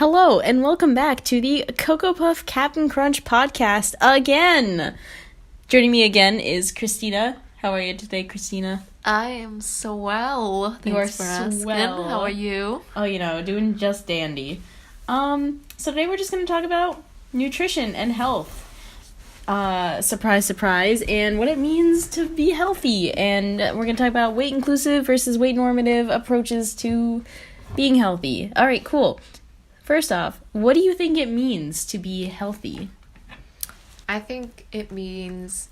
Hello, and welcome back to the Cocoa Puff Captain Crunch podcast again. Joining me again is Christina. How are you today, Christina? I am swell. Thanks for asking. How are you? Oh, doing just dandy. So today we're just going to talk about nutrition and health. Surprise, surprise, and what it means to be healthy. And we're going to talk about weight inclusive versus weight normative approaches to being healthy. All right, cool. First off, what do you think it means to be healthy? I think it means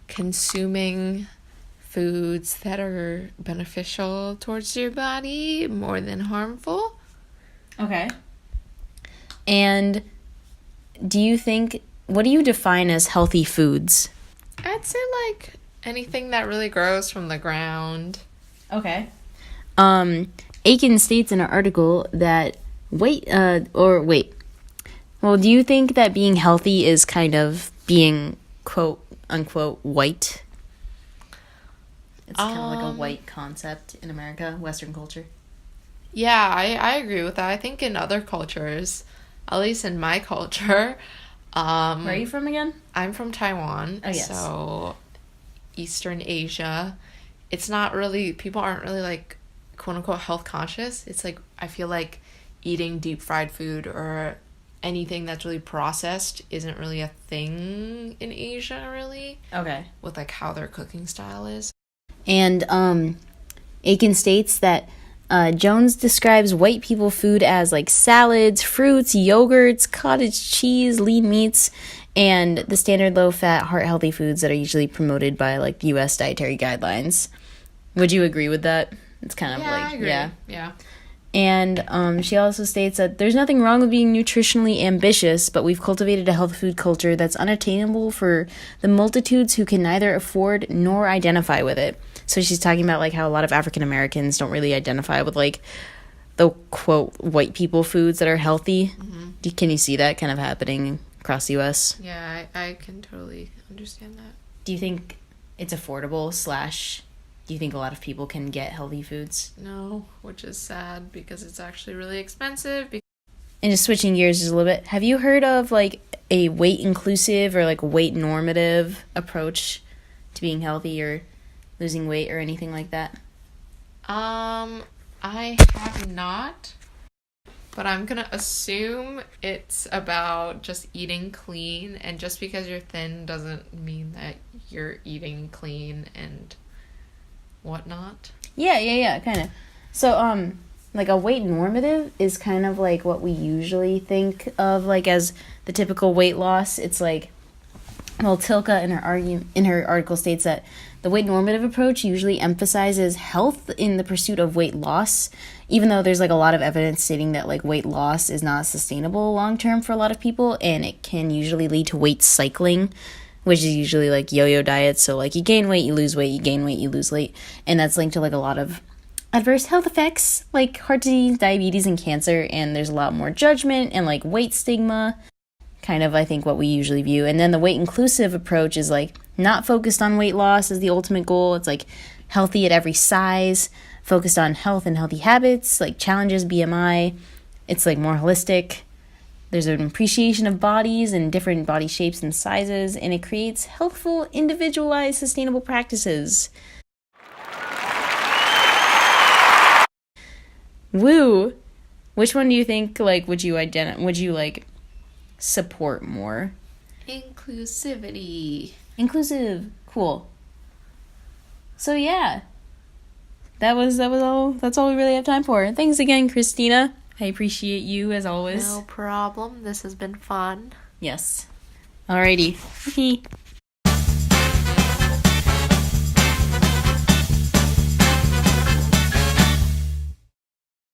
consuming foods that are beneficial towards your body more than harmful. Okay. And what do you define as healthy foods? I'd say like anything that really grows from the ground. Okay. Aiken states in an article that do you think that being healthy is kind of being quote unquote white? It's kind of like a white concept in America, Western culture. Yeah, I agree with that. I think in other cultures, at least in my culture, where are you from again? I'm from Taiwan. Oh, yes. So Eastern Asia. It's not really, people aren't really like quote unquote health conscious. It's like, I feel like eating deep fried food or anything that's really processed isn't really a thing in Asia, really. Okay. With like how their cooking style is. And Aiken states that Jones describes white people food as like salads, fruits, yogurts, cottage cheese, lean meats, and the standard low-fat, heart-healthy foods that are usually promoted by like the U.S. dietary guidelines. Would you agree with that? It's kind of I agree. Yeah. And she also states that there's nothing wrong with being nutritionally ambitious, but we've cultivated a health food culture that's unattainable for the multitudes who can neither afford nor identify with it. So she's talking about like how a lot of African Americans don't really identify with like the quote white people foods that are healthy. Mm-hmm. Can you see that kind of happening across the U.S.? Yeah, I can totally understand that. Do you think it's affordable / do you think a lot of people can get healthy foods? No, which is sad because it's actually really expensive. And just switching gears just a little bit, have you heard of like a weight inclusive or like weight normative approach to being healthy or losing weight or anything like that? I have not, but I'm gonna assume it's about just eating clean, and just because you're thin doesn't mean that you're eating clean and whatnot. Yeah, kind of. So, like a weight normative is kind of like what we usually think of like as the typical weight loss. It's like, well, Tilka in her article states that the weight normative approach usually emphasizes health in the pursuit of weight loss, even though there's like a lot of evidence stating that like weight loss is not sustainable long term for a lot of people, and it can usually lead to weight cycling, which is usually like yo-yo diets. So like you gain weight, you lose weight, you gain weight, you lose weight. And that's linked to like a lot of adverse health effects like heart disease, diabetes, and cancer. And there's a lot more judgment and like weight stigma, kind of I think what we usually view. And then the weight inclusive approach is like not focused on weight loss as the ultimate goal. It's like healthy at every size, focused on health and healthy habits, like challenges, BMI. It's like more holistic. There's an appreciation of bodies and different body shapes and sizes, and it creates healthful, individualized, sustainable practices. Woo! Which one do you think like would you like support more? Inclusivity. Inclusive. Cool. So yeah. That was all. That's all we really have time for. Thanks again, Christina. I appreciate you as always. No problem. This has been fun. Yes. Alrighty.